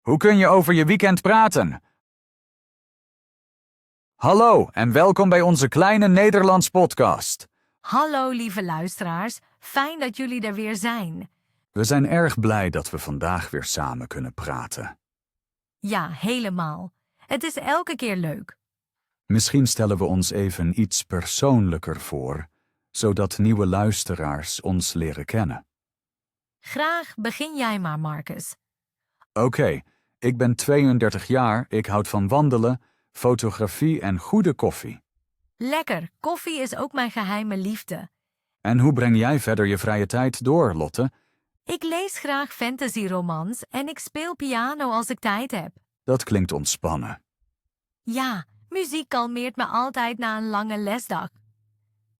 Hoe kun je over je weekend praten? Hallo en welkom bij onze kleine Nederlands podcast. Hallo lieve luisteraars, fijn dat jullie er weer zijn. We zijn erg blij dat we vandaag weer samen kunnen praten. Ja, helemaal. Het is elke keer leuk. Misschien stellen we ons even iets persoonlijker voor, zodat nieuwe luisteraars ons leren kennen. Graag begin jij maar, Marcus. Oké, ik ben 32 jaar, ik houd van wandelen, fotografie en goede koffie. Lekker, koffie is ook mijn geheime liefde. En hoe breng jij verder je vrije tijd door, Lotte? Ik lees graag fantasyromans en ik speel piano als ik tijd heb. Dat klinkt ontspannen. Ja, muziek kalmeert me altijd na een lange lesdag.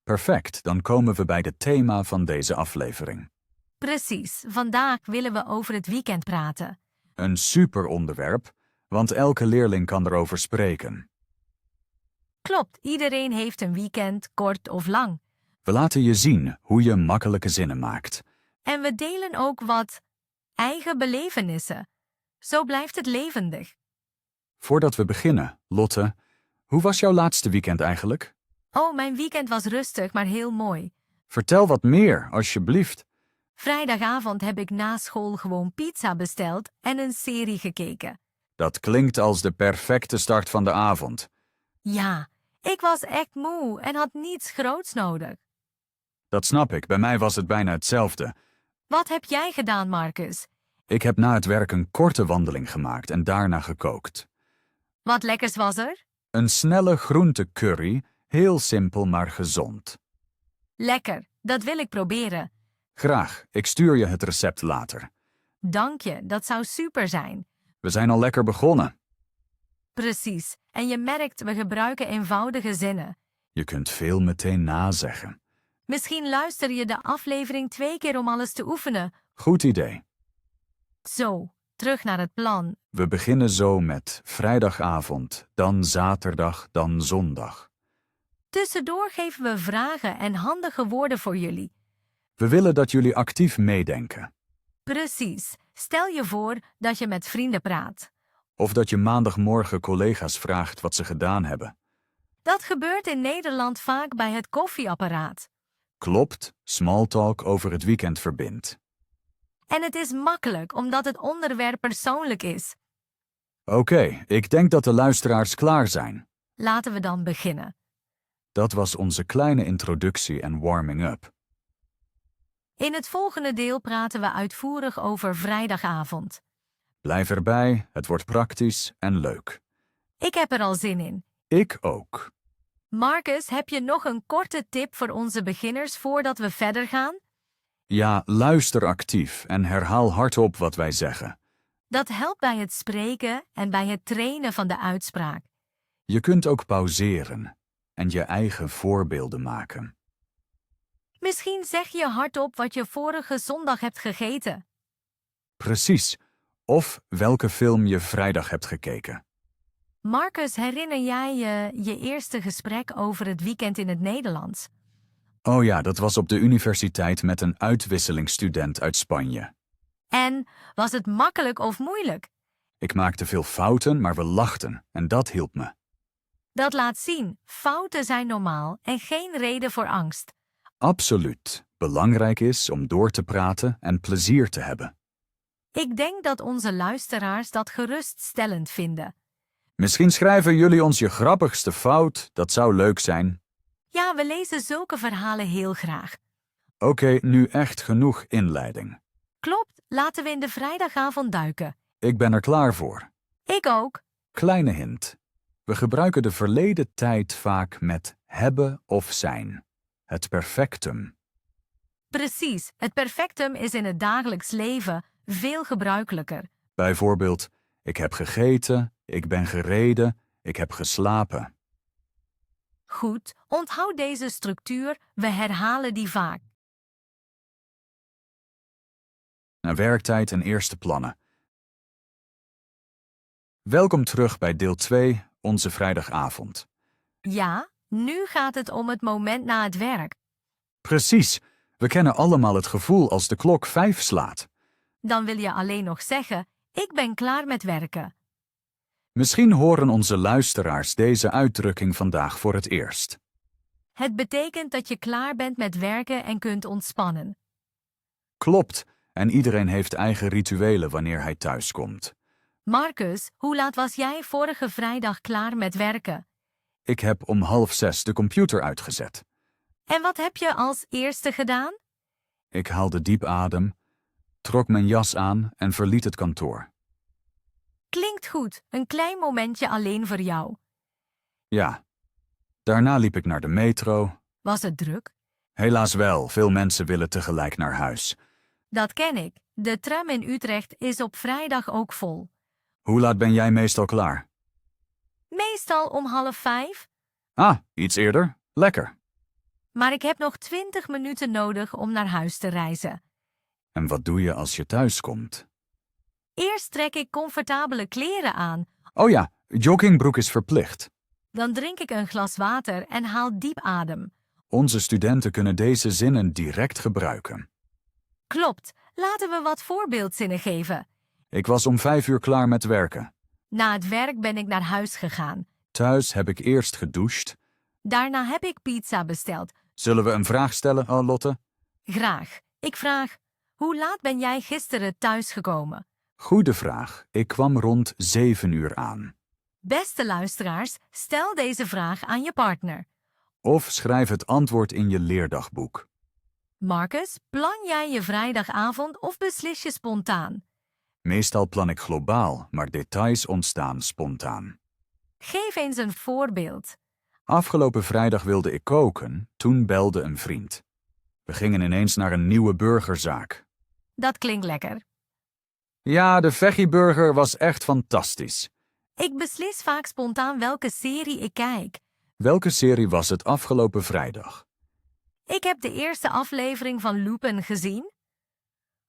Perfect, dan komen we bij het thema van deze aflevering. Precies, vandaag willen we over het weekend praten. Een super onderwerp, want elke leerling kan erover spreken. Klopt, iedereen heeft een weekend, kort of lang. We laten je zien hoe je makkelijke zinnen maakt. En we delen ook wat eigen belevenissen. Zo blijft het levendig. Voordat we beginnen, Lotte, hoe was jouw laatste weekend eigenlijk? Oh, mijn weekend was rustig, maar heel mooi. Vertel wat meer, alsjeblieft. Vrijdagavond heb ik na school gewoon pizza besteld en een serie gekeken. Dat klinkt als de perfecte start van de avond. Ja, ik was echt moe en had niets groots nodig. Dat snap ik, bij mij was het bijna hetzelfde. Wat heb jij gedaan, Marcus? Ik heb na het werk een korte wandeling gemaakt en daarna gekookt. Wat lekkers was er? Een snelle groentecurry, heel simpel maar gezond. Lekker, dat wil ik proberen. Graag, ik stuur je het recept later. Dank je, dat zou super zijn. We zijn al lekker begonnen. Precies, en je merkt, we gebruiken eenvoudige zinnen. Je kunt veel meteen nazeggen. Misschien luister je de aflevering 2 keer om alles te oefenen. Goed idee. Zo, terug naar het plan. We beginnen zo met vrijdagavond, dan zaterdag, dan zondag. Tussendoor geven we vragen en handige woorden voor jullie. We willen dat jullie actief meedenken. Precies, stel je voor dat je met vrienden praat. Of dat je maandagmorgen collega's vraagt wat ze gedaan hebben. Dat gebeurt in Nederland vaak bij het koffieapparaat. Klopt, smalltalk over het weekend verbindt. En het is makkelijk omdat het onderwerp persoonlijk is. Oké, ik denk dat de luisteraars klaar zijn. Laten we dan beginnen. Dat was onze kleine introductie en warming-up. In het volgende deel praten we uitvoerig over vrijdagavond. Blijf erbij, het wordt praktisch en leuk. Ik heb er al zin in. Ik ook. Marcus, heb je nog een korte tip voor onze beginners voordat we verder gaan? Ja, luister actief en herhaal hardop wat wij zeggen. Dat helpt bij het spreken en bij het trainen van de uitspraak. Je kunt ook pauzeren en je eigen voorbeelden maken. Misschien zeg je hardop wat je vorige zondag hebt gegeten. Precies. Of welke film je vrijdag hebt gekeken. Marcus, herinner jij je eerste gesprek over het weekend in het Nederlands? Oh ja, dat was op de universiteit met een uitwisselingsstudent uit Spanje. En was het makkelijk of moeilijk? Ik maakte veel fouten, maar we lachten en dat hielp me. Dat laat zien, fouten zijn normaal en geen reden voor angst. Absoluut. Belangrijk is om door te praten en plezier te hebben. Ik denk dat onze luisteraars dat geruststellend vinden. Misschien schrijven jullie ons je grappigste fout, dat zou leuk zijn. Ja, we lezen zulke verhalen heel graag. Oké, nu echt genoeg inleiding. Klopt, laten we in de vrijdagavond duiken. Ik ben er klaar voor. Ik ook. Kleine hint. We gebruiken de verleden tijd vaak met hebben of zijn. Het perfectum. Precies, het perfectum is in het dagelijks leven veel gebruikelijker. Bijvoorbeeld, ik heb gegeten, ik ben gereden, ik heb geslapen. Goed, onthoud deze structuur, we herhalen die vaak. Werktijd en eerste plannen. Welkom terug bij deel 2, onze vrijdagavond. Ja, nu gaat het om het moment na het werk. Precies, we kennen allemaal het gevoel als de klok 5 slaat. Dan wil je alleen nog zeggen, Ik ben klaar met werken. Misschien horen onze luisteraars deze uitdrukking vandaag voor het eerst. Het betekent dat je klaar bent met werken en kunt ontspannen. Klopt, en iedereen heeft eigen rituelen wanneer hij thuiskomt. Marcus, hoe laat was jij vorige vrijdag klaar met werken? Ik heb om 5:30 de computer uitgezet. En wat heb je als eerste gedaan? Ik haalde diep adem, trok mijn jas aan en verliet het kantoor. Klinkt goed, een klein momentje alleen voor jou. Ja. Daarna liep ik naar de metro. Was het druk? Helaas wel, veel mensen willen tegelijk naar huis. Dat ken ik. De tram in Utrecht is op vrijdag ook vol. Hoe laat ben jij meestal klaar? Meestal om 4:30. Ah, iets eerder? Lekker. Maar ik heb nog 20 minuten nodig om naar huis te reizen. En wat doe je als je thuiskomt? Eerst trek ik comfortabele kleren aan. Oh ja, joggingbroek is verplicht. Dan drink ik een glas water en haal diep adem. Onze studenten kunnen deze zinnen direct gebruiken. Klopt, laten we wat voorbeeldzinnen geven. Ik was om 5:00 klaar met werken. Na het werk ben ik naar huis gegaan. Thuis heb ik eerst gedoucht. Daarna heb ik pizza besteld. Zullen we een vraag stellen, Lotte? Graag. Ik vraag, hoe laat ben jij gisteren thuisgekomen? Goede vraag. Ik kwam rond 7:00 aan. Beste luisteraars, stel deze vraag aan je partner. Of schrijf het antwoord in je leerdagboek. Marcus, plan jij je vrijdagavond of beslis je spontaan? Meestal plan ik globaal, maar details ontstaan spontaan. Geef eens een voorbeeld. Afgelopen vrijdag wilde ik koken, toen belde een vriend. We gingen ineens naar een nieuwe burgerzaak. Dat klinkt lekker. Ja, de veggieburger was echt fantastisch. Ik beslis vaak spontaan welke serie ik kijk. Welke serie was het afgelopen vrijdag? Ik heb de eerste aflevering van Lupin gezien.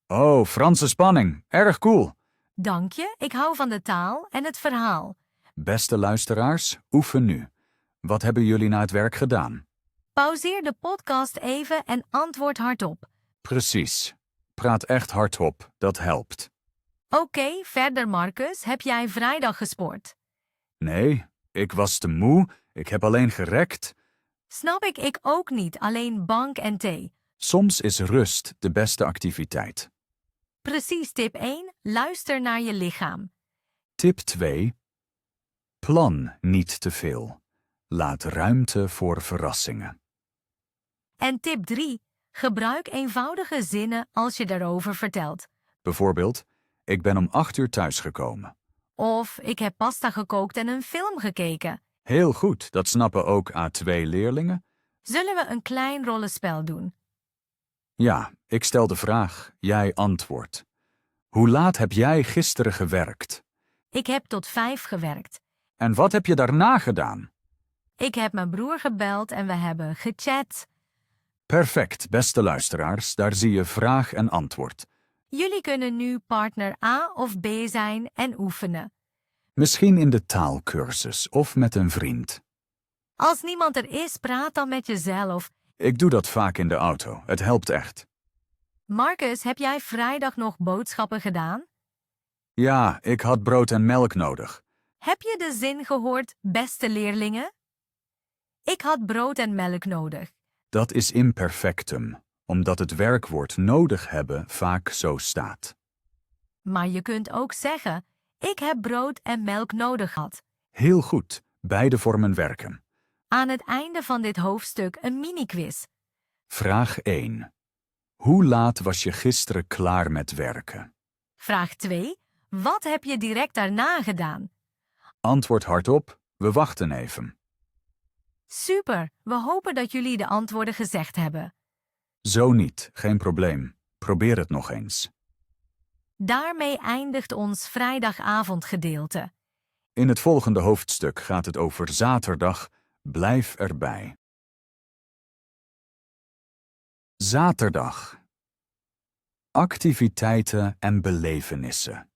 Oh, Franse spanning. Erg cool. Dank je, ik hou van de taal en het verhaal. Beste luisteraars, oefen nu. Wat hebben jullie na het werk gedaan? Pauzeer de podcast even en antwoord hardop. Precies. Praat echt hardop, dat helpt. Oké, verder Marcus, heb jij vrijdag gesport? Nee, ik was te moe, ik heb alleen gerekt. Snap ik ook niet, alleen bank en thee. Soms is rust de beste activiteit. Precies tip 1, luister naar je lichaam. Tip 2. Plan niet te veel. Laat ruimte voor verrassingen. En tip 3, gebruik eenvoudige zinnen als je daarover vertelt. Bijvoorbeeld, ik ben om 8:00 thuisgekomen. Of ik heb pasta gekookt en een film gekeken. Heel goed, dat snappen ook A2-leerlingen. Zullen we een klein rollenspel doen? Ja, ik stel de vraag, jij antwoordt. Hoe laat heb jij gisteren gewerkt? Ik heb tot 5 gewerkt. En wat heb je daarna gedaan? Ik heb mijn broer gebeld en we hebben gechat. Perfect, beste luisteraars, daar zie je vraag en antwoord. Jullie kunnen nu partner A of B zijn en oefenen. Misschien in de taalkursus of met een vriend. Als niemand er is, praat dan met jezelf. Ik doe dat vaak in de auto, het helpt echt. Marcus, heb jij vrijdag nog boodschappen gedaan? Ja, ik had brood en melk nodig. Heb je de zin gehoord, beste leerlingen? Ik had brood en melk nodig. Dat is imperfectum, omdat het werkwoord nodig hebben vaak zo staat. Maar je kunt ook zeggen, ik heb brood en melk nodig gehad. Heel goed, beide vormen werken. Aan het einde van dit hoofdstuk een mini-quiz. Vraag 1. Hoe laat was je gisteren klaar met werken? Vraag 2. Wat heb je direct daarna gedaan? Antwoord hardop, we wachten even. Super, we hopen dat jullie de antwoorden gezegd hebben. Zo niet, geen probleem. Probeer het nog eens. Daarmee eindigt ons vrijdagavondgedeelte. In het volgende hoofdstuk gaat het over zaterdag. Blijf erbij. Zaterdag. Activiteiten en belevenissen.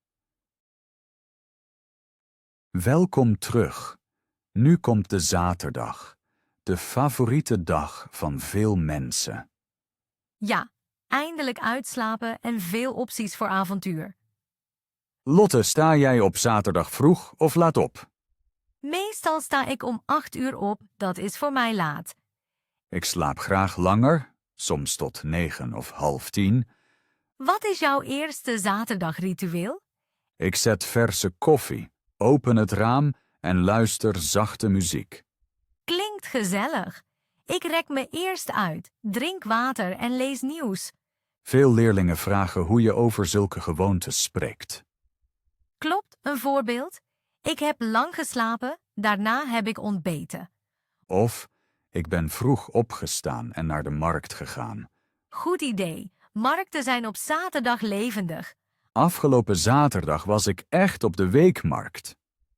Welkom terug. Nu komt de zaterdag, de favoriete dag van veel mensen. Ja, eindelijk uitslapen en veel opties voor avontuur. Lotte, sta jij op zaterdag vroeg of laat op? Meestal sta ik om 8 uur op, dat is voor mij laat. Ik slaap graag langer, soms tot 9 of half 10. Wat is jouw eerste zaterdagritueel? Ik zet verse koffie, open het raam en luister zachte muziek. Klinkt gezellig. Ik rek me eerst uit, drink water en lees nieuws. Veel leerlingen vragen hoe je over zulke gewoontes spreekt. Klopt, een voorbeeld? Ik heb lang geslapen, daarna heb ik ontbeten. Of, ik ben vroeg opgestaan en naar de markt gegaan. Goed idee. Markten zijn op zaterdag levendig. Afgelopen zaterdag was ik echt op de weekmarkt.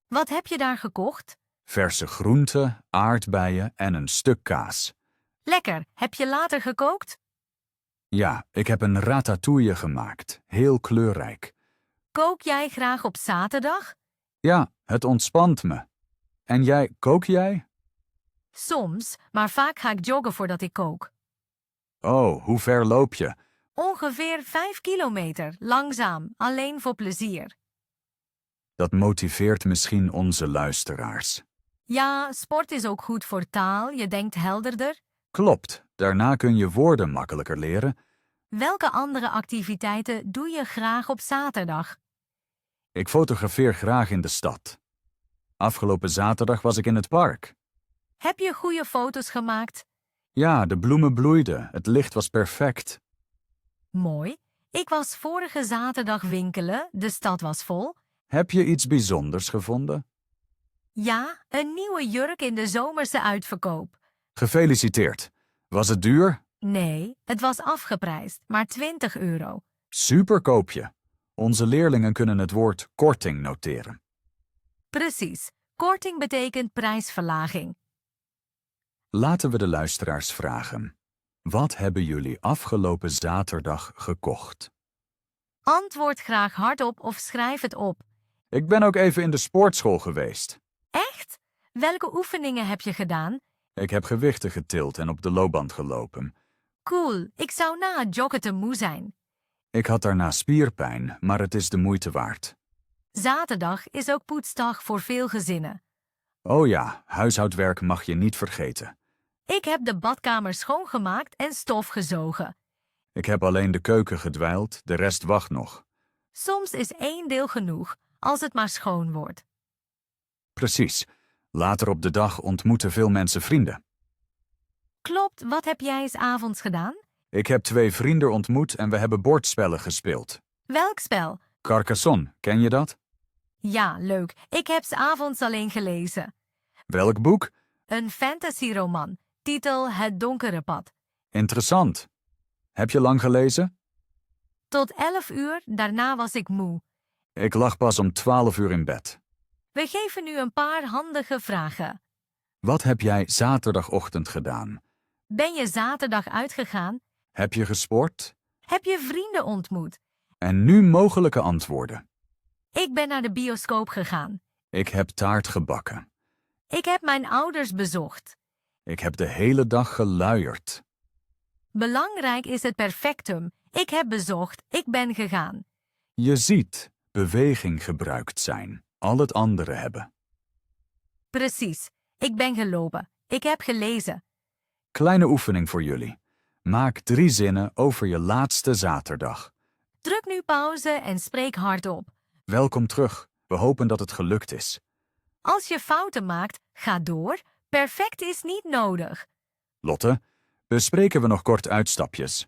Wat heb je daar gekocht? Verse groenten, aardbeien en een stuk kaas. Lekker. Heb je later gekookt? Ja, ik heb een ratatouille gemaakt, heel kleurrijk. Kook jij graag op zaterdag? Ja, het ontspant me. En jij, kook jij? Soms, maar vaak ga ik joggen voordat ik kook. Oh, hoe ver loop je? Ongeveer 5 kilometer, langzaam, alleen voor plezier. Dat motiveert misschien onze luisteraars. Ja, sport is ook goed voor taal, je denkt helderder. Klopt, daarna kun je woorden makkelijker leren. Welke andere activiteiten doe je graag op zaterdag? Ik fotografeer graag in de stad. Afgelopen zaterdag was ik in het park. Heb je goede foto's gemaakt? Ja, de bloemen bloeiden, het licht was perfect. Mooi. Ik was vorige zaterdag winkelen, de stad was vol. Heb je iets bijzonders gevonden? Ja, een nieuwe jurk in de zomerse uitverkoop. Gefeliciteerd. Was het duur? Nee, het was afgeprijsd, maar 20 euro. Super koopje. Onze leerlingen kunnen het woord korting noteren. Precies. Korting betekent prijsverlaging. Laten we de luisteraars vragen. Wat hebben jullie afgelopen zaterdag gekocht? Antwoord graag hardop of schrijf het op. Ik ben ook even in de sportschool geweest. Echt? Welke oefeningen heb je gedaan? Ik heb gewichten getild en op de loopband gelopen. Cool, ik zou na het joggen te moe zijn. Ik had daarna spierpijn, maar het is de moeite waard. Zaterdag is ook poetsdag voor veel gezinnen. Oh ja, huishoudwerk mag je niet vergeten. Ik heb de badkamer schoongemaakt en stof gezogen. Ik heb alleen de keuken gedwijld, de rest wacht nog. Soms is 1 deel genoeg, als het maar schoon wordt. Precies. Later op de dag ontmoeten veel mensen vrienden. Klopt, wat heb jij eens avonds gedaan? Ik heb 2 vrienden ontmoet en we hebben bordspellen gespeeld. Welk spel? Carcassonne, ken je dat? Ja, leuk. Ik heb 's avonds alleen gelezen. Welk boek? Een fantasyroman. Titel Het Donkere Pad. Interessant. Heb je lang gelezen? Tot 11 uur, daarna was ik moe. Ik lag pas om 12 uur in bed. We geven nu een paar handige vragen. Wat heb jij zaterdagochtend gedaan? Ben je zaterdag uitgegaan? Heb je gesport? Heb je vrienden ontmoet? En nu mogelijke antwoorden. Ik ben naar de bioscoop gegaan. Ik heb taart gebakken. Ik heb mijn ouders bezocht. Ik heb de hele dag geluierd. Belangrijk is het perfectum. Ik heb bezocht, ik ben gegaan. Je ziet beweging gebruikt zijn, al het andere hebben. Precies. Ik ben gelopen. Ik heb gelezen. Kleine oefening voor jullie. Maak 3 zinnen over je laatste zaterdag. Druk nu pauze en spreek hardop. Welkom terug. We hopen dat het gelukt is. Als je fouten maakt, ga door. Perfect is niet nodig. Lotte, bespreken we nog kort uitstapjes.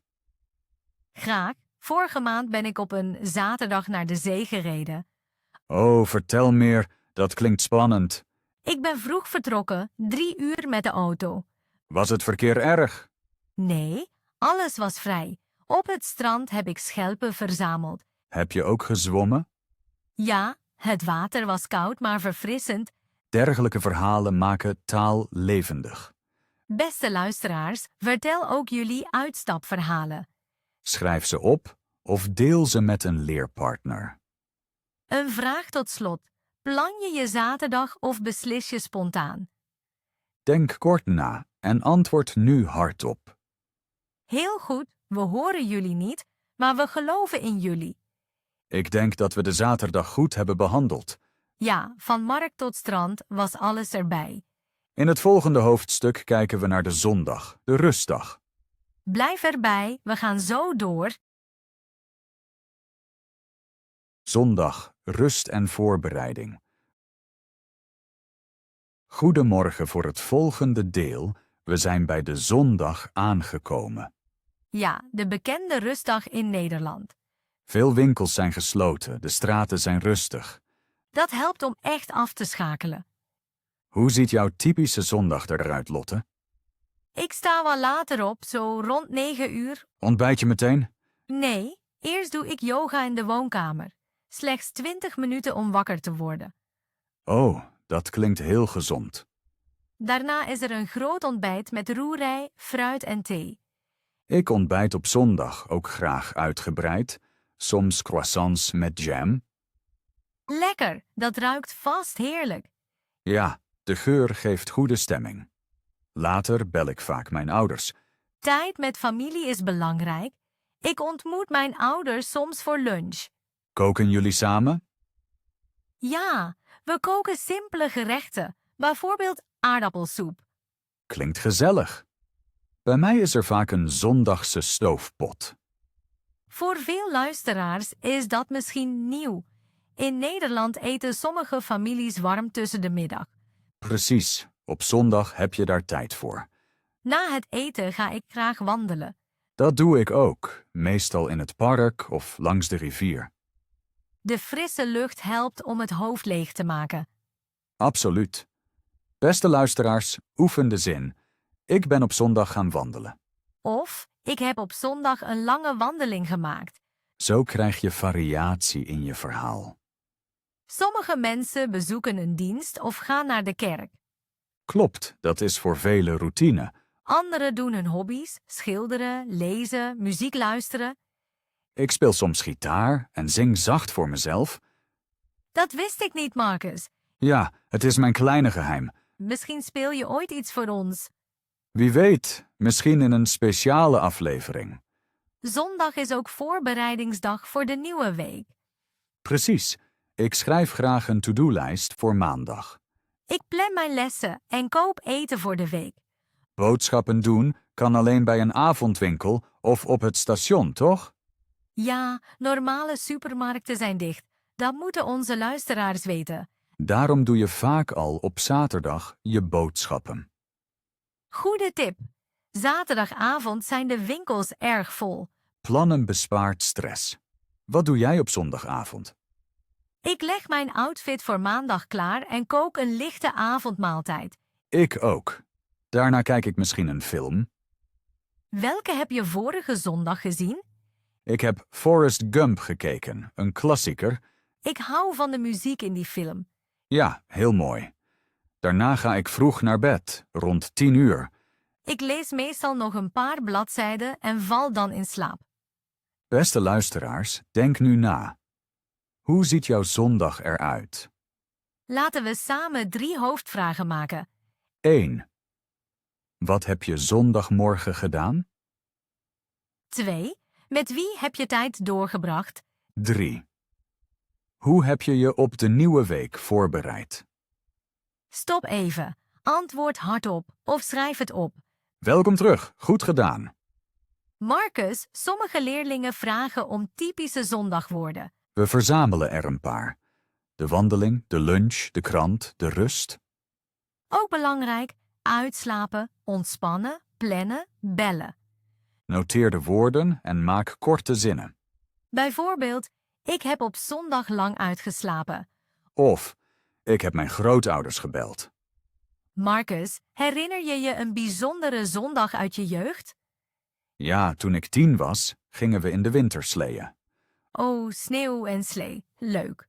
Graag. Vorige maand ben ik op een zaterdag naar de zee gereden. Oh, vertel meer. Dat klinkt spannend. Ik ben vroeg vertrokken, 3 uur met de auto. Was het verkeer erg? Nee, alles was vrij. Op het strand heb ik schelpen verzameld. Heb je ook gezwommen? Ja, het water was koud maar verfrissend. Dergelijke verhalen maken taal levendig. Beste luisteraars, vertel ook jullie uitstapverhalen. Schrijf ze op of deel ze met een leerpartner. Een vraag tot slot. Plan je je zaterdag of beslis je spontaan? Denk kort na en antwoord nu hardop. Heel goed, we horen jullie niet, maar we geloven in jullie. Ik denk dat we de zaterdag goed hebben behandeld. Ja, van markt tot strand was alles erbij. In het volgende hoofdstuk kijken we naar de zondag, de rustdag. Blijf erbij, we gaan zo door. Zondag, rust en voorbereiding. Goedemorgen voor het volgende deel. We zijn bij de zondag aangekomen. Ja, de bekende rustdag in Nederland. Veel winkels zijn gesloten, de straten zijn rustig. Dat helpt om echt af te schakelen. Hoe ziet jouw typische zondag eruit, Lotte? Ik sta wel later op, zo rond 9 uur. Ontbijt je meteen? Nee, eerst doe ik yoga in de woonkamer. Slechts 20 minuten om wakker te worden. Oh, dat klinkt heel gezond. Daarna is er een groot ontbijt met roerij, fruit en thee. Ik ontbijt op zondag ook graag uitgebreid, soms croissants met jam. Lekker, dat ruikt vast heerlijk. Ja, de geur geeft goede stemming. Later bel ik vaak mijn ouders. Tijd met familie is belangrijk. Ik ontmoet mijn ouders soms voor lunch. Koken jullie samen? Ja, we koken simpele gerechten, bijvoorbeeld aardappelsoep. Klinkt gezellig. Bij mij is er vaak een zondagse stoofpot. Voor veel luisteraars is dat misschien nieuw. In Nederland eten sommige families warm tussen de middag. Precies, op zondag heb je daar tijd voor. Na het eten ga ik graag wandelen. Dat doe ik ook, meestal in het park of langs de rivier. De frisse lucht helpt om het hoofd leeg te maken. Absoluut. Beste luisteraars, oefen de zin. Ik ben op zondag gaan wandelen. Of, ik heb op zondag een lange wandeling gemaakt. Zo krijg je variatie in je verhaal. Sommige mensen bezoeken een dienst of gaan naar de kerk. Klopt, dat is voor velen routine. Anderen doen hun hobby's, schilderen, lezen, muziek luisteren. Ik speel soms gitaar en zing zacht voor mezelf. Dat wist ik niet, Marcus. Ja, het is mijn kleine geheim. Misschien speel je ooit iets voor ons. Wie weet, misschien in een speciale aflevering. Zondag is ook voorbereidingsdag voor de nieuwe week. Precies, ik schrijf graag een to-do-lijst voor maandag. Ik plan mijn lessen en koop eten voor de week. Boodschappen doen kan alleen bij een avondwinkel of op het station, toch? Ja, normale supermarkten zijn dicht. Dat moeten onze luisteraars weten. Daarom doe je vaak al op zaterdag je boodschappen. Goede tip. Zaterdagavond zijn de winkels erg vol. Plannen bespaart stress. Wat doe jij op zondagavond? Ik leg mijn outfit voor maandag klaar en kook een lichte avondmaaltijd. Ik ook. Daarna kijk ik misschien een film. Welke heb je vorige zondag gezien? Ik heb Forrest Gump gekeken, een klassieker. Ik hou van de muziek in die film. Ja, heel mooi. Daarna ga ik vroeg naar bed, rond 10 uur. Ik lees meestal nog een paar bladzijden en val dan in slaap. Beste luisteraars, denk nu na. Hoe ziet jouw zondag eruit? Laten we samen 3 hoofdvragen maken. 1. Wat heb je zondagmorgen gedaan? 2. Met wie heb je tijd doorgebracht? 3. Hoe heb je je op de nieuwe week voorbereid? Stop even. Antwoord hardop of schrijf het op. Welkom terug, goed gedaan. Marcus, sommige leerlingen vragen om typische zondagwoorden. We verzamelen er een paar. De wandeling, de lunch, de krant, de rust. Ook belangrijk, uitslapen, ontspannen, plannen, bellen. Noteer de woorden en maak korte zinnen. Bijvoorbeeld, ik heb op zondag lang uitgeslapen. Of, ik heb mijn grootouders gebeld. Marcus, herinner je je een bijzondere zondag uit je jeugd? Ja, toen ik 10 was, gingen we in de winter sleeën. Oh, sneeuw en slee. Leuk.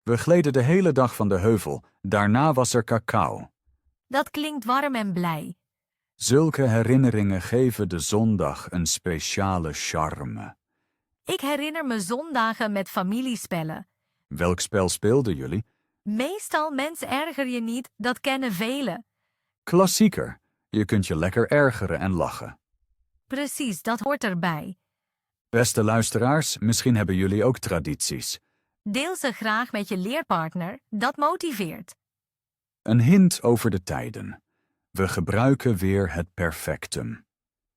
We gleden de hele dag van de heuvel, daarna was er cacao. Dat klinkt warm en blij. Zulke herinneringen geven de zondag een speciale charme. Ik herinner me zondagen met familiespellen. Welk spel speelden jullie? Meestal mens erger je niet, dat kennen velen. Klassieker. Je kunt je lekker ergeren en lachen. Precies, dat hoort erbij. Beste luisteraars, misschien hebben jullie ook tradities. Deel ze graag met je leerpartner, dat motiveert. Een hint over de tijden. We gebruiken weer het perfectum.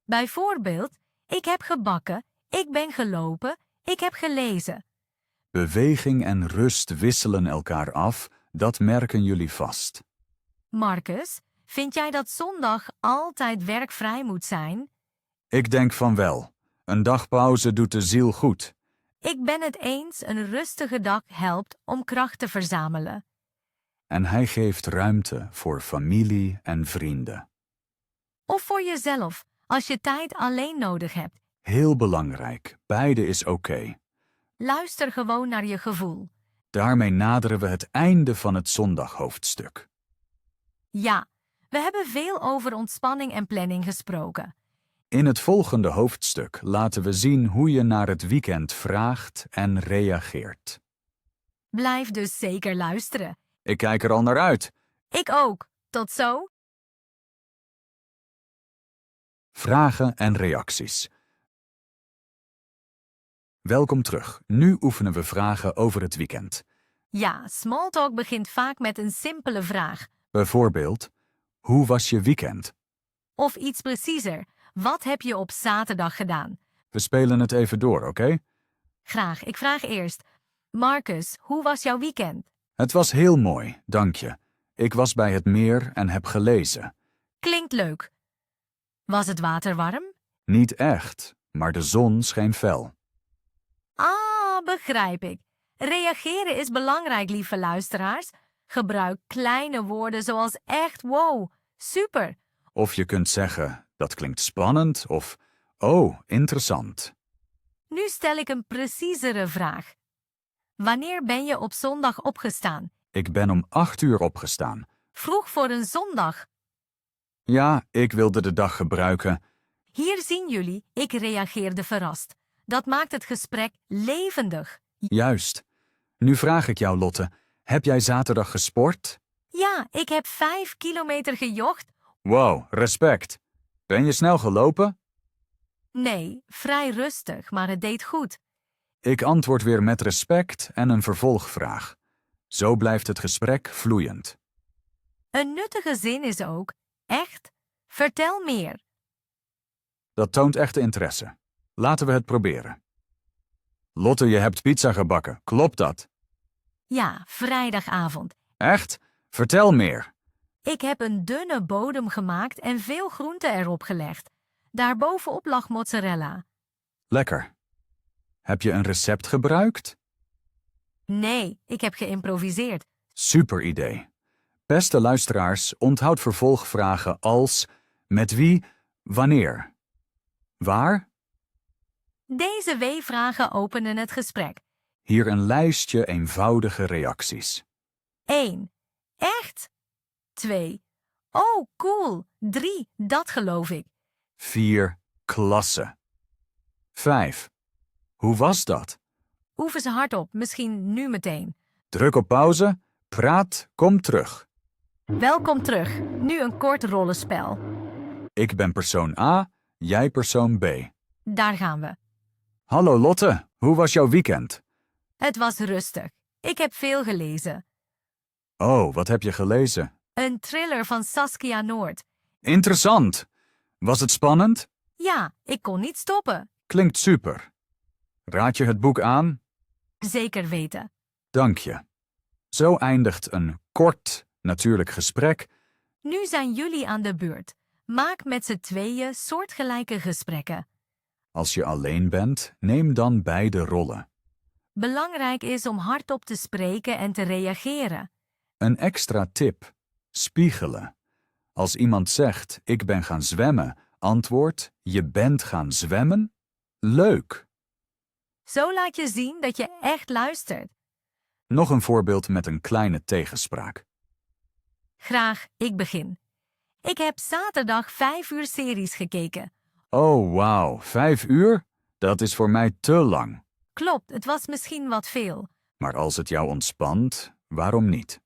Bijvoorbeeld, ik heb gebakken, ik ben gelopen, ik heb gelezen. Beweging en rust wisselen elkaar af, dat merken jullie vast. Marcus, vind jij dat zondag altijd werkvrij moet zijn? Ik denk van wel. Een dagpauze doet de ziel goed. Ik ben het eens, een rustige dag helpt om kracht te verzamelen. En hij geeft ruimte voor familie en vrienden. Of voor jezelf, als je tijd alleen nodig hebt. Heel belangrijk, beide is oké. Luister gewoon naar je gevoel. Daarmee naderen we het einde van het zondaghoofdstuk. Ja, we hebben veel over ontspanning en planning gesproken. In het volgende hoofdstuk laten we zien hoe je naar het weekend vraagt en reageert. Blijf dus zeker luisteren. Ik kijk er al naar uit. Ik ook. Tot zo. Vragen en reacties. Welkom terug. Nu oefenen we vragen over het weekend. Ja, smalltalk begint vaak met een simpele vraag. Bijvoorbeeld, hoe was je weekend? Of iets preciezer, wat heb je op zaterdag gedaan? We spelen het even door, oké? Graag, ik vraag eerst. Marcus, hoe was jouw weekend? Het was heel mooi, dank je. Ik was bij het meer en heb gelezen. Klinkt leuk. Was het water warm? Niet echt, maar de zon scheen fel. Ah, begrijp ik. Reageren is belangrijk, lieve luisteraars. Gebruik kleine woorden zoals echt wow, super. Of je kunt zeggen, dat klinkt spannend, of oh, interessant. Nu stel ik een preciezere vraag. Wanneer ben je op zondag opgestaan? Ik ben om 8 uur opgestaan. Vroeg voor een zondag. Ja, ik wilde de dag gebruiken. Hier zien jullie, ik reageerde verrast. Dat maakt het gesprek levendig. Juist. Nu vraag ik jou, Lotte, heb jij zaterdag gesport? Ja, ik heb 5 kilometer gejogd. Wow, respect. Ben je snel gelopen? Nee, vrij rustig, maar het deed goed. Ik antwoord weer met respect en een vervolgvraag. Zo blijft het gesprek vloeiend. Een nuttige zin is ook, echt, vertel meer. Dat toont echte interesse. Laten we het proberen. Lotte, je hebt pizza gebakken, klopt dat? Ja, vrijdagavond. Echt? Vertel meer. Ik heb een dunne bodem gemaakt en veel groenten erop gelegd. Daarbovenop lag mozzarella. Lekker. Heb je een recept gebruikt? Nee, ik heb geïmproviseerd. Super idee. Beste luisteraars, onthoud vervolgvragen als met wie, wanneer, waar? Deze W-vragen openen het gesprek. Hier een lijstje eenvoudige reacties. 1. Echt? 2. Oh, cool. 3. Dat geloof ik. 4. Klasse. 5. Hoe was dat? Oefen ze hardop, misschien nu meteen. Druk op pauze, praat, kom terug. Welkom terug. Nu een kort rollenspel. Ik ben persoon A, jij persoon B. Daar gaan we. Hallo Lotte, hoe was jouw weekend? Het was rustig. Ik heb veel gelezen. Oh, wat heb je gelezen? Een thriller van Saskia Noord. Interessant. Was het spannend? Ja, ik kon niet stoppen. Klinkt super. Raad je het boek aan? Zeker weten. Dank je. Zo eindigt een kort, natuurlijk gesprek. Nu zijn jullie aan de beurt. Maak met z'n tweeën soortgelijke gesprekken. Als je alleen bent, neem dan beide rollen. Belangrijk is om hardop te spreken en te reageren. Een extra tip. Spiegelen. Als iemand zegt, ik ben gaan zwemmen, antwoord, je bent gaan zwemmen? Leuk. Zo laat je zien dat je echt luistert. Nog een voorbeeld met een kleine tegenspraak. Graag, ik begin. Ik heb zaterdag 5 uur series gekeken. Oh, wauw, 5 uur? Dat is voor mij te lang. Klopt, het was misschien wat veel. Maar als het jou ontspant, waarom niet?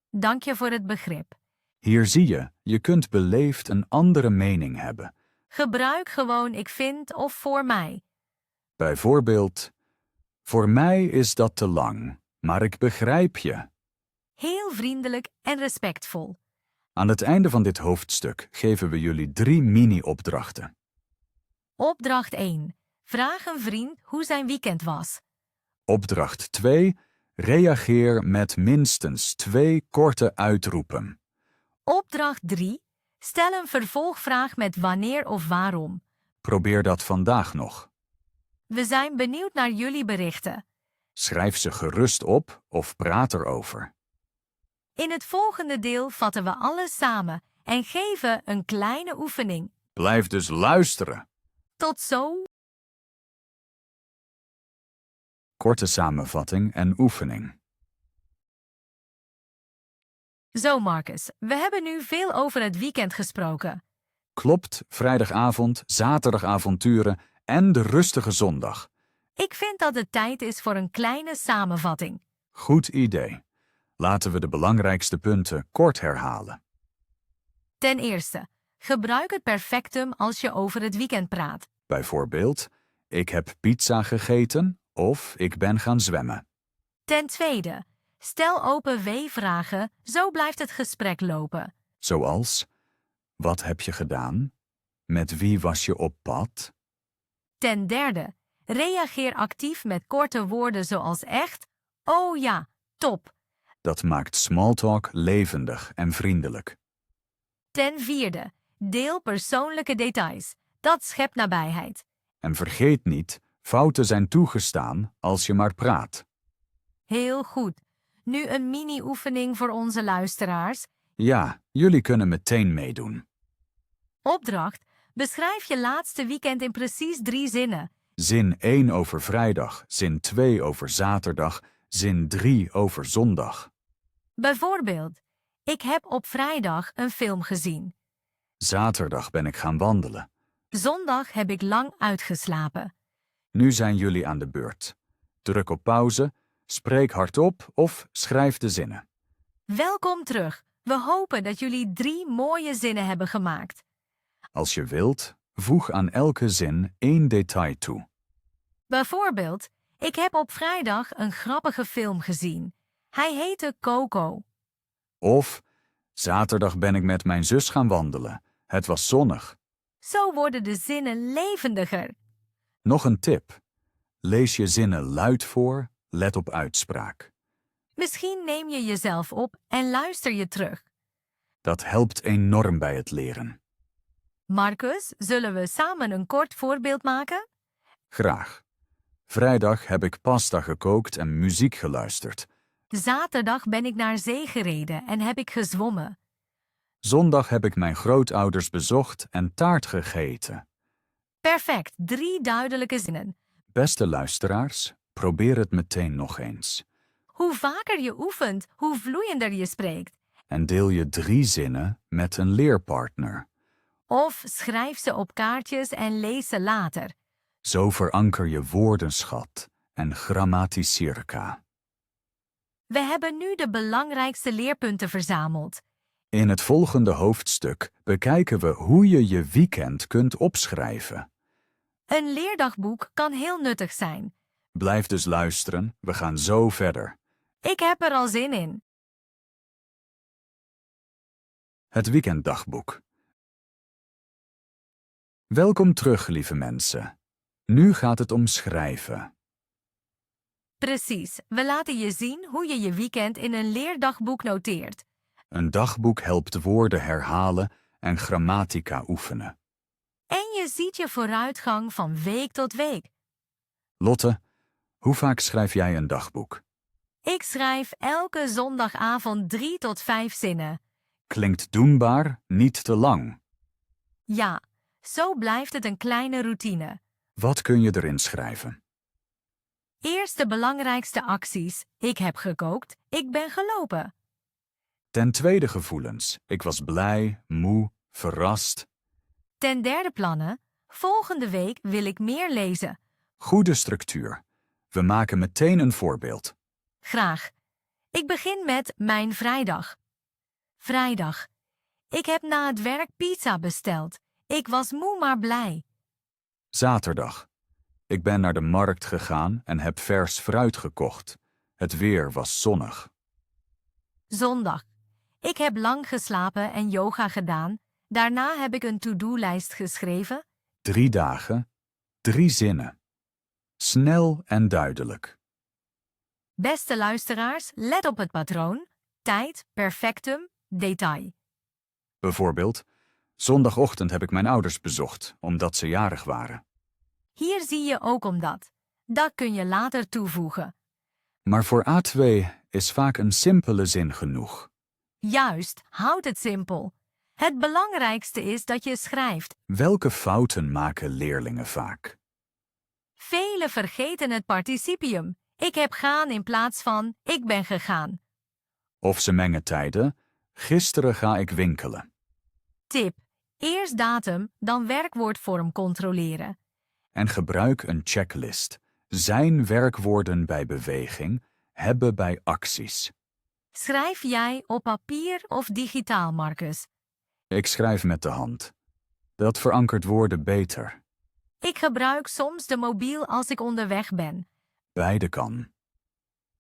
Dank je voor het begrip. Hier zie je, je kunt beleefd een andere mening hebben. Gebruik gewoon ik vind of voor mij. Bijvoorbeeld, voor mij is dat te lang, maar ik begrijp je. Heel vriendelijk en respectvol. Aan het einde van dit hoofdstuk geven we jullie 3 mini-opdrachten. Opdracht 1. Vraag een vriend hoe zijn weekend was. Opdracht 2. Reageer met minstens 2 korte uitroepen. Opdracht 3. Stel een vervolgvraag met wanneer of waarom. Probeer dat vandaag nog. We zijn benieuwd naar jullie berichten. Schrijf ze gerust op of praat erover. In het volgende deel vatten we alles samen en geven een kleine oefening. Blijf dus luisteren. Tot zo! Korte samenvatting en oefening. Zo, Marcus, we hebben nu veel over het weekend gesproken. Klopt, vrijdagavond, zaterdagavonturen en de rustige zondag. Ik vind dat het tijd is voor een kleine samenvatting. Goed idee. Laten we de belangrijkste punten kort herhalen. Ten eerste, gebruik het perfectum als je over het weekend praat. Bijvoorbeeld, ik heb pizza gegeten of ik ben gaan zwemmen. Ten tweede, stel open W-vragen, zo blijft het gesprek lopen. Zoals, wat heb je gedaan? Met wie was je op pad? Ten derde, reageer actief met korte woorden zoals echt, oh ja, top. Dat maakt smalltalk levendig en vriendelijk. Ten vierde, deel persoonlijke details. Dat schept nabijheid. En vergeet niet, fouten zijn toegestaan als je maar praat. Heel goed. Nu een mini-oefening voor onze luisteraars. Ja, jullie kunnen meteen meedoen. Opdracht, beschrijf je laatste weekend in precies 3 zinnen. Zin 1 over vrijdag, zin 2 over zaterdag, zin 3 over zondag. Bijvoorbeeld, ik heb op vrijdag een film gezien. Zaterdag ben ik gaan wandelen. Zondag heb ik lang uitgeslapen. Nu zijn jullie aan de beurt. Druk op pauze, spreek hardop of schrijf de zinnen. Welkom terug. We hopen dat jullie 3 mooie zinnen hebben gemaakt. Als je wilt, voeg aan elke zin 1 detail toe. Bijvoorbeeld, ik heb op vrijdag een grappige film gezien. Hij heette Coco. Of, zaterdag ben ik met mijn zus gaan wandelen. Het was zonnig. Zo worden de zinnen levendiger. Nog een tip. Lees je zinnen luid voor, let op uitspraak. Misschien neem je jezelf op en luister je terug. Dat helpt enorm bij het leren. Marcus, zullen we samen een kort voorbeeld maken? Graag. Vrijdag heb ik pasta gekookt en muziek geluisterd. Zaterdag ben ik naar zee gereden en heb ik gezwommen. Zondag heb ik mijn grootouders bezocht en taart gegeten. Perfect, 3 duidelijke zinnen. Beste luisteraars, probeer het meteen nog eens. Hoe vaker je oefent, hoe vloeiender je spreekt. En deel je 3 zinnen met een leerpartner. Of schrijf ze op kaartjes en lees ze later. Zo veranker je woordenschat en grammaticirca. We hebben nu de belangrijkste leerpunten verzameld. In het volgende hoofdstuk bekijken we hoe je je weekend kunt opschrijven. Een leerdagboek kan heel nuttig zijn. Blijf dus luisteren, we gaan zo verder. Ik heb er al zin in. Het weekenddagboek. Welkom terug, lieve mensen. Nu gaat het om schrijven. Precies, we laten je zien hoe je je weekend in een leerdagboek noteert. Een dagboek helpt woorden herhalen en grammatica oefenen. En je ziet je vooruitgang van week tot week. Lotte, hoe vaak schrijf jij een dagboek? Ik schrijf elke zondagavond 3 tot 5 zinnen. Klinkt doenbaar, niet te lang. Ja, zo blijft het een kleine routine. Wat kun je erin schrijven? Eerst de belangrijkste acties. Ik heb gekookt, ik ben gelopen. Ten tweede gevoelens. Ik was blij, moe, verrast. Ten derde plannen. Volgende week wil ik meer lezen. Goede structuur. We maken meteen een voorbeeld. Graag. Ik begin met mijn vrijdag. Vrijdag. Ik heb na het werk pizza besteld. Ik was moe maar blij. Zaterdag. Ik ben naar de markt gegaan en heb vers fruit gekocht. Het weer was zonnig. Zondag. Ik heb lang geslapen en yoga gedaan. Daarna heb ik een to-do-lijst geschreven. 3 dagen, 3 zinnen. Snel en duidelijk. Beste luisteraars, let op het patroon. Tijd, perfectum, detail. Bijvoorbeeld, zondagochtend heb ik mijn ouders bezocht, omdat ze jarig waren. Hier zie je ook omdat. Dat kun je later toevoegen. Maar voor A2 is vaak een simpele zin genoeg. Juist, houd het simpel. Het belangrijkste is dat je schrijft. Welke fouten maken leerlingen vaak? Velen vergeten het participium. Ik heb gaan in plaats van ik ben gegaan. Of ze mengen tijden. Gisteren ga ik winkelen. Tip. Eerst datum, dan werkwoordvorm controleren. En gebruik een checklist. Zijn werkwoorden bij beweging, hebben bij acties. Schrijf jij op papier of digitaal, Marcus? Ik schrijf met de hand. Dat verankert woorden beter. Ik gebruik soms de mobiel als ik onderweg ben. Beide kan.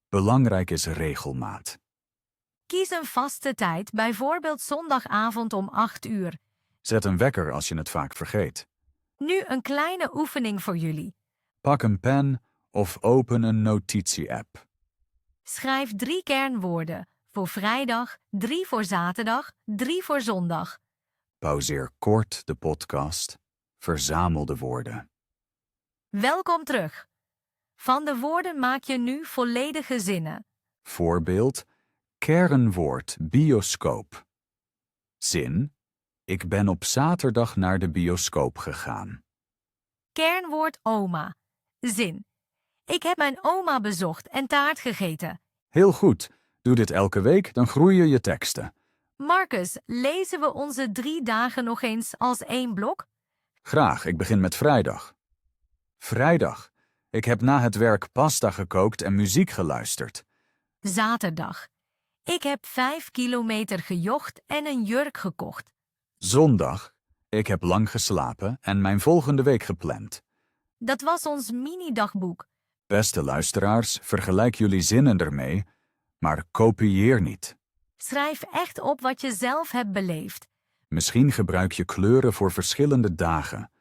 Belangrijk is regelmaat. Kies een vaste tijd, bijvoorbeeld zondagavond om 8 uur. Zet een wekker als je het vaak vergeet. Nu een kleine oefening voor jullie. Pak een pen of open een notitie-app. Schrijf 3 kernwoorden. Voor vrijdag, 3 voor zaterdag, 3 voor zondag. Pauzeer kort de podcast. Verzamel de woorden. Welkom terug. Van de woorden maak je nu volledige zinnen. Voorbeeld: kernwoord bioscoop. Zin: ik ben op zaterdag naar de bioscoop gegaan. Kernwoord oma. Zin. Ik heb mijn oma bezocht en taart gegeten. Heel goed. Doe dit elke week, dan groeien je teksten. Marcus, lezen we onze 3 dagen nog eens als 1 blok? Graag, ik begin met vrijdag. Vrijdag. Ik heb na het werk pasta gekookt en muziek geluisterd. Zaterdag. Ik heb 5 kilometer gejocht en een jurk gekocht. Zondag. Ik heb lang geslapen en mijn volgende week gepland. Dat was ons mini-dagboek. Beste luisteraars, vergelijk jullie zinnen ermee, maar kopieer niet. Schrijf echt op wat je zelf hebt beleefd. Misschien gebruik je kleuren voor verschillende dagen.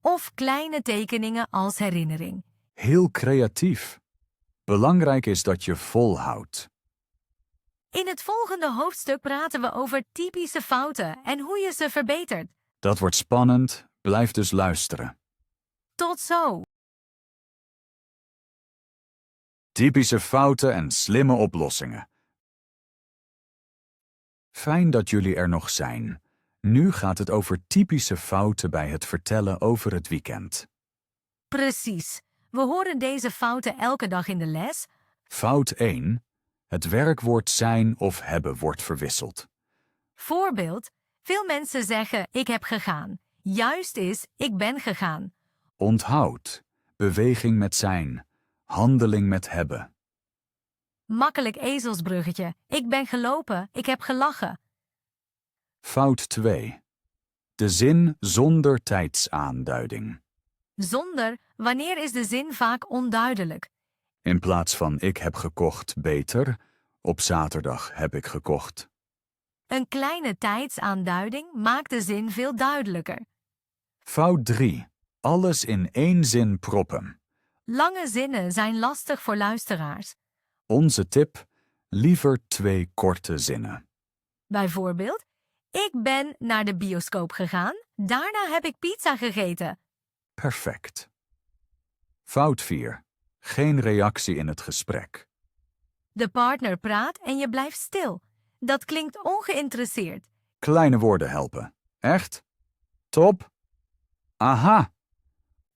Of kleine tekeningen als herinnering. Heel creatief. Belangrijk is dat je volhoudt. In het volgende hoofdstuk praten we over typische fouten en hoe je ze verbetert. Dat wordt spannend, blijf dus luisteren. Tot zo! Typische fouten en slimme oplossingen. Fijn dat jullie er nog zijn. Nu gaat het over typische fouten bij het vertellen over het weekend. Precies. We horen deze fouten elke dag in de les. Fout 1. Het werkwoord zijn of hebben wordt verwisseld. Voorbeeld. Veel mensen zeggen ik heb gegaan. Juist is ik ben gegaan. Onthoud. Beweging met zijn. Handeling met hebben. Makkelijk ezelsbruggetje. Ik ben gelopen, ik heb gelachen. Fout 2. De zin zonder tijdsaanduiding. Zonder, wanneer is de zin vaak onduidelijk? In plaats van ik heb gekocht beter, op zaterdag heb ik gekocht. Een kleine tijdsaanduiding maakt de zin veel duidelijker. Fout 3. Alles in 1 zin proppen. Lange zinnen zijn lastig voor luisteraars. Onze tip: liever 2 korte zinnen. Bijvoorbeeld, ik ben naar de bioscoop gegaan, daarna heb ik pizza gegeten. Perfect. Fout 4. Geen reactie in het gesprek. De partner praat en je blijft stil. Dat klinkt ongeïnteresseerd. Kleine woorden helpen. Echt? Top? Aha!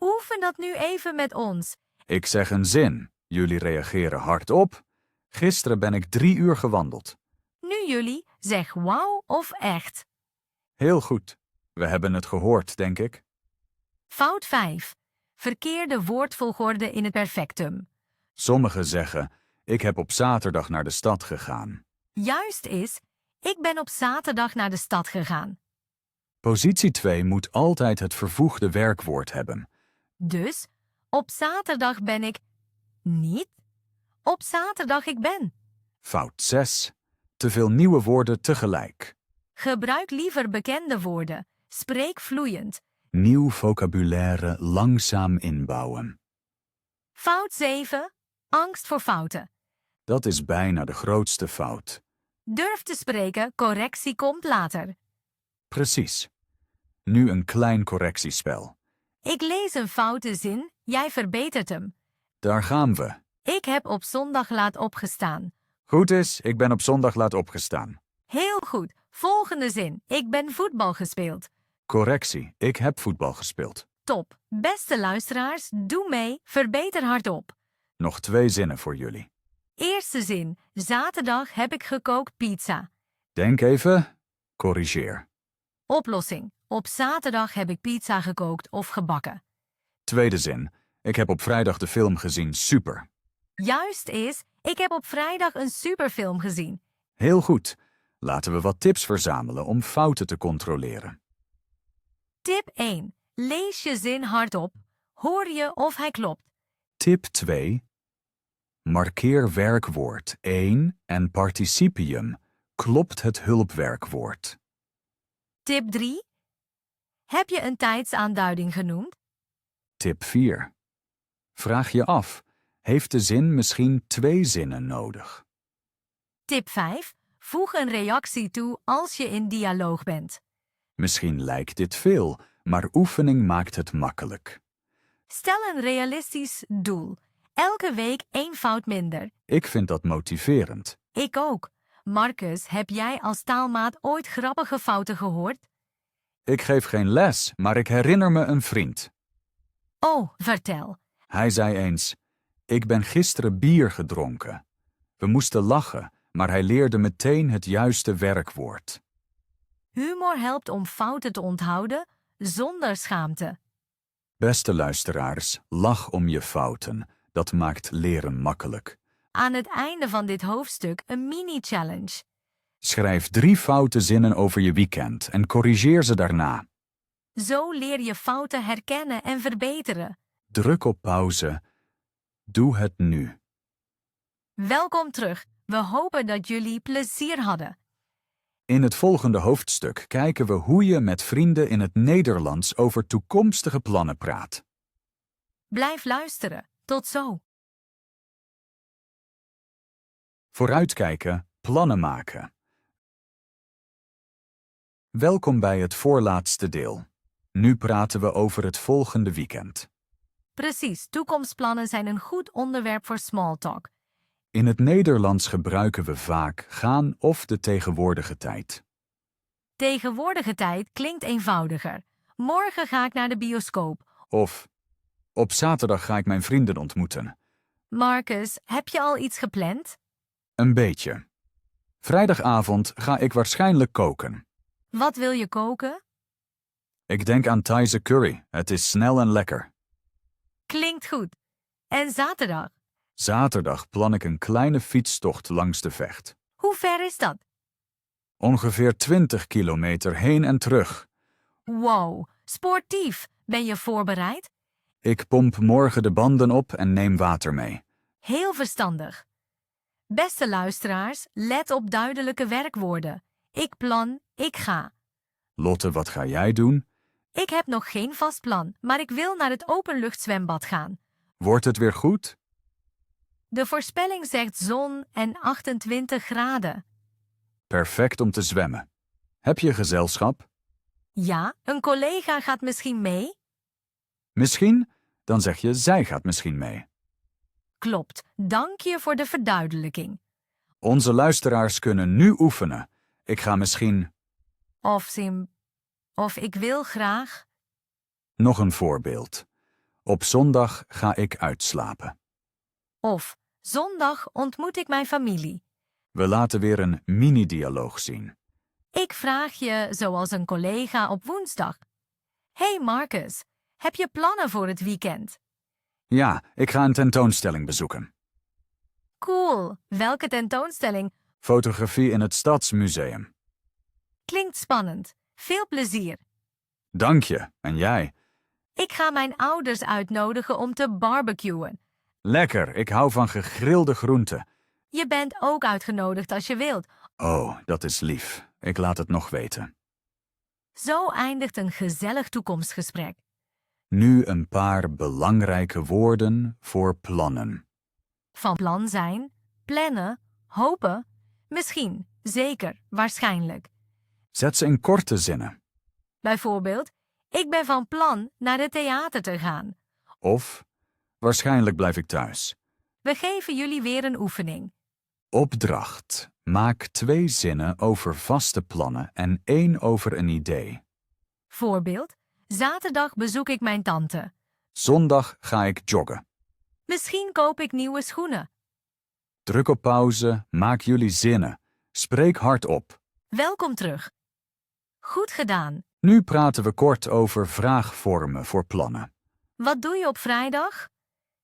Oefen dat nu even met ons. Ik zeg een zin. Jullie reageren hardop. Gisteren ben ik 3 uur gewandeld. Nu jullie, zeg wauw of echt. Heel goed. We hebben het gehoord, denk ik. Fout 5. Verkeerde woordvolgorde in het perfectum. Sommigen zeggen, ik heb op zaterdag naar de stad gegaan. Juist is, ik ben op zaterdag naar de stad gegaan. Positie 2 moet altijd het vervoegde werkwoord hebben. Dus, Op zaterdag ben ik niet. Op zaterdag ik ben. Fout 6. Te veel nieuwe woorden tegelijk. Gebruik liever bekende woorden. Spreek vloeiend. Nieuw vocabulaire langzaam inbouwen. Fout 7. Angst voor fouten. Dat is bijna de grootste fout. Durf te spreken, correctie komt later. Precies. Nu een klein correctiespel. Ik lees een foute zin, jij verbetert hem. Daar gaan we. Ik heb op zondag laat opgestaan. Goed is, ik ben op zondag laat opgestaan. Heel goed. Volgende zin. Ik ben voetbal gespeeld. Correctie, ik heb voetbal gespeeld. Top. Beste luisteraars, doe mee, verbeter hardop. Nog 2 zinnen voor jullie. Eerste zin. Zaterdag heb ik gekookt pizza. Denk even, corrigeer. Oplossing. Op zaterdag heb ik pizza gekookt of gebakken. Tweede zin. Ik heb op vrijdag de film gezien, super. Juist is, ik heb op vrijdag een superfilm gezien. Heel goed. Laten we wat tips verzamelen om fouten te controleren. Tip 1. Lees je zin hardop. Hoor je of hij klopt. Tip 2. Markeer werkwoord 1 en participium. Klopt het hulpwerkwoord? Tip 3. Heb je een tijdsaanduiding genoemd? Tip 4. Vraag je af, heeft de zin misschien 2 zinnen nodig? Tip 5. Voeg een reactie toe als je in dialoog bent. Misschien lijkt dit veel, maar oefening maakt het makkelijk. Stel een realistisch doel. Elke week 1 fout minder. Ik vind dat motiverend. Ik ook. Marcus, heb jij als taalmaat ooit grappige fouten gehoord? Ik geef geen les, maar ik herinner me een vriend. Oh, vertel. Hij zei eens, ik ben gisteren bier gedronken. We moesten lachen, maar hij leerde meteen het juiste werkwoord. Humor helpt om fouten te onthouden zonder schaamte. Beste luisteraars, lach om je fouten. Dat maakt leren makkelijk. Aan het einde van dit hoofdstuk een mini-challenge. Schrijf 3 foute zinnen over je weekend en corrigeer ze daarna. Zo leer je fouten herkennen en verbeteren. Druk op pauze. Doe het nu. Welkom terug. We hopen dat jullie plezier hadden. In het volgende hoofdstuk kijken we hoe je met vrienden in het Nederlands over toekomstige plannen praat. Blijf luisteren. Tot zo. Vooruitkijken, plannen maken. Welkom bij het voorlaatste deel. Nu praten we over het volgende weekend. Precies, toekomstplannen zijn een goed onderwerp voor smalltalk. In het Nederlands gebruiken we vaak gaan of de tegenwoordige tijd. Tegenwoordige tijd klinkt eenvoudiger. Morgen ga ik naar de bioscoop. Of op zaterdag ga ik mijn vrienden ontmoeten. Marcus, heb je al iets gepland? Een beetje. Vrijdagavond ga ik waarschijnlijk koken. Wat wil je koken? Ik denk aan Thaise curry. Het is snel en lekker. Klinkt goed. En zaterdag? Zaterdag plan ik een kleine fietstocht langs de Vecht. Hoe ver is dat? Ongeveer 20 kilometer heen en terug. Wow, sportief. Ben je voorbereid? Ik pomp morgen de banden op en neem water mee. Heel verstandig. Beste luisteraars, let op duidelijke werkwoorden. Ik plan, ik ga. Lotte, wat ga jij doen? Ik heb nog geen vast plan, maar ik wil naar het openluchtzwembad gaan. Wordt het weer goed? De voorspelling zegt zon en 28 graden. Perfect om te zwemmen. Heb je gezelschap? Ja, een collega gaat misschien mee? Misschien? Dan zeg je zij gaat misschien mee. Klopt, dank je voor de verduidelijking. Onze luisteraars kunnen nu oefenen. Ik ga misschien... Of ik wil graag. Nog een voorbeeld. Op zondag ga ik uitslapen. Of zondag ontmoet ik mijn familie. We laten weer een mini-dialoog zien. Ik vraag je zoals een collega op woensdag. Hey Marcus, heb je plannen voor het weekend? Ja, ik ga een tentoonstelling bezoeken. Cool, welke tentoonstelling? Fotografie in het Stadsmuseum. Klinkt spannend. Veel plezier. Dank je. En jij? Ik ga mijn ouders uitnodigen om te barbecuen. Lekker, ik hou van gegrilde groenten. Je bent ook uitgenodigd als je wilt. Oh, dat is lief. Ik laat het nog weten. Zo eindigt een gezellig toekomstgesprek. Nu een paar belangrijke woorden voor plannen. Van plan zijn, plannen, hopen, misschien, zeker, waarschijnlijk. Zet ze in korte zinnen. Bijvoorbeeld, ik ben van plan naar het theater te gaan. Of, waarschijnlijk blijf ik thuis. We geven jullie weer een oefening. Opdracht. Maak 2 zinnen over vaste plannen en 1 over een idee. Voorbeeld, zaterdag bezoek ik mijn tante. Zondag ga ik joggen. Misschien koop ik nieuwe schoenen. Druk op pauze, maak jullie zinnen. Spreek hardop. Welkom terug. Goed gedaan. Nu praten we kort over vraagvormen voor plannen. Wat doe je op vrijdag?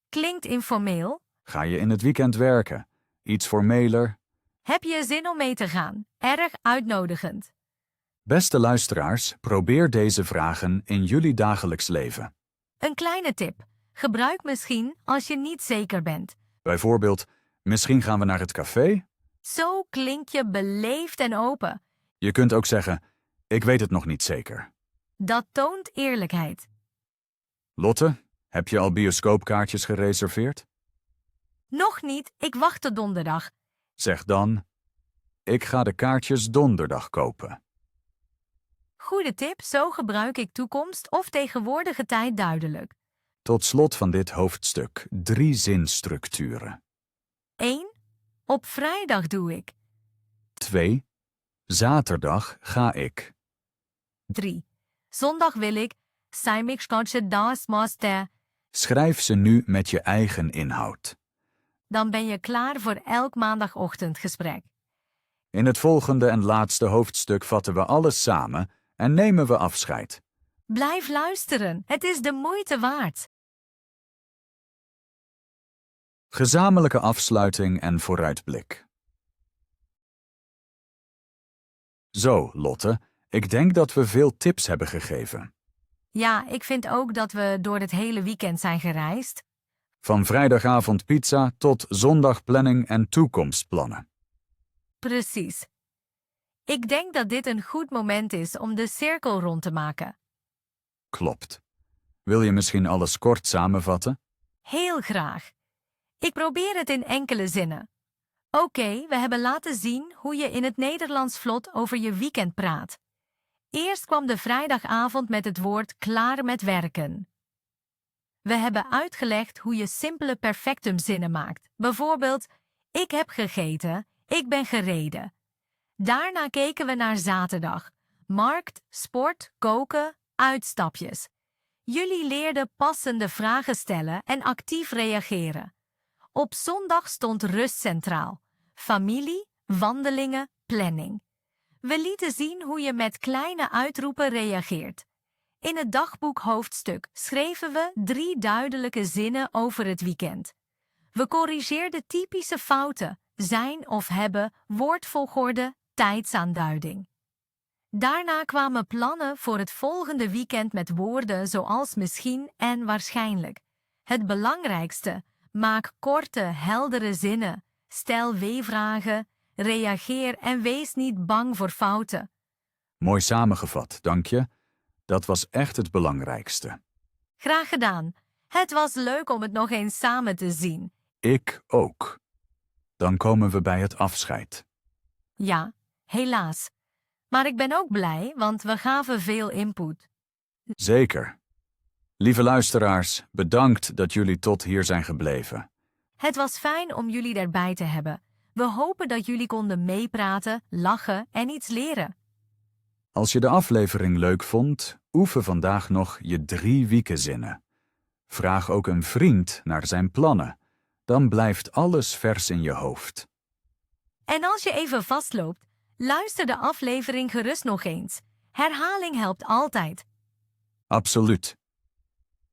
Klinkt informeel. Ga je in het weekend werken? Iets formeler? Heb je zin om mee te gaan? Erg uitnodigend. Beste luisteraars, probeer deze vragen in jullie dagelijks leven. Een kleine tip. Gebruik misschien als je niet zeker bent. Bijvoorbeeld, misschien gaan we naar het café? Zo klink je beleefd en open. Je kunt ook zeggen, ik weet het nog niet zeker. Dat toont eerlijkheid. Lotte, heb je al bioscoopkaartjes gereserveerd? Nog niet, ik wacht tot donderdag. Zeg dan, ik ga de kaartjes donderdag kopen. Goede tip, zo gebruik ik toekomst of tegenwoordige tijd duidelijk. Tot slot van dit hoofdstuk 3 zinstructuren. 1. Op vrijdag doe ik. 2. Zaterdag ga ik. 3. Zondag wil ik. Zijn ik skotje das master. Schrijf ze nu met je eigen inhoud. Dan ben je klaar voor elk maandagochtendgesprek. In het volgende en laatste hoofdstuk vatten we alles samen en nemen we afscheid. Blijf luisteren, het is de moeite waard. Gezamenlijke afsluiting en vooruitblik. Zo, Lotte, ik denk dat we veel tips hebben gegeven. Ja, ik vind ook dat we door het hele weekend zijn gereisd. Van vrijdagavond pizza tot zondagplanning en toekomstplannen. Precies. Ik denk dat dit een goed moment is om de cirkel rond te maken. Klopt. Wil je misschien alles kort samenvatten? Heel graag. Ik probeer het in enkele zinnen. Oké, we hebben laten zien hoe je in het Nederlands vlot over je weekend praat. Eerst kwam de vrijdagavond met het woord klaar met werken. We hebben uitgelegd hoe je simpele perfectumzinnen maakt. Bijvoorbeeld, ik heb gegeten, ik ben gereden. Daarna keken we naar zaterdag. Markt, sport, koken, uitstapjes. Jullie leerden passende vragen stellen en actief reageren. Op zondag stond rust centraal. Familie, wandelingen, planning. We lieten zien hoe je met kleine uitroepen reageert. In het dagboekhoofdstuk schreven we 3 duidelijke zinnen over het weekend. We corrigeerden typische fouten, zijn of hebben, woordvolgorde, tijdsaanduiding. Daarna kwamen plannen voor het volgende weekend met woorden zoals misschien en waarschijnlijk. Het belangrijkste, maak korte, heldere zinnen, stel W-vragen, reageer en wees niet bang voor fouten. Mooi samengevat, dank je. Dat was echt het belangrijkste. Graag gedaan. Het was leuk om het nog eens samen te zien. Ik ook. Dan komen we bij het afscheid. Ja, helaas. Maar ik ben ook blij, want we gaven veel input. Zeker. Lieve luisteraars, bedankt dat jullie tot hier zijn gebleven. Het was fijn om jullie erbij te hebben. We hopen dat jullie konden meepraten, lachen en iets leren. Als je de aflevering leuk vond, oefen vandaag nog je 3 wiekenzinnen. Vraag ook een vriend naar zijn plannen. Dan blijft alles vers in je hoofd. En als je even vastloopt, luister de aflevering gerust nog eens. Herhaling helpt altijd. Absoluut.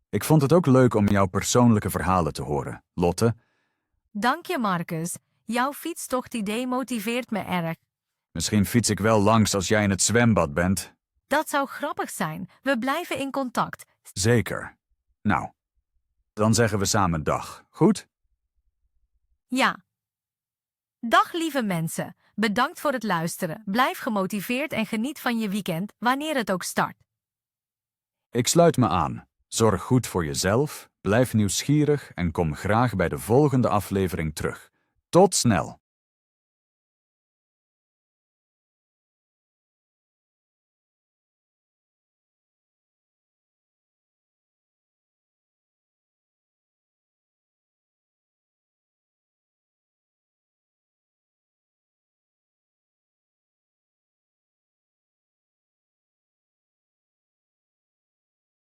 Ik vond het ook leuk om jouw persoonlijke verhalen te horen, Lotte. Dank je, Marcus. Jouw fietstochtidee motiveert me erg. Misschien fiets ik wel langs als jij in het zwembad bent. Dat zou grappig zijn. We blijven in contact. Zeker. Nou, dan zeggen we samen dag. Goed? Ja. Dag lieve mensen, bedankt voor het luisteren. Blijf gemotiveerd en geniet van je weekend, wanneer het ook start. Ik sluit me aan. Zorg goed voor jezelf, blijf nieuwsgierig en kom graag bij de volgende aflevering terug. Tot snel!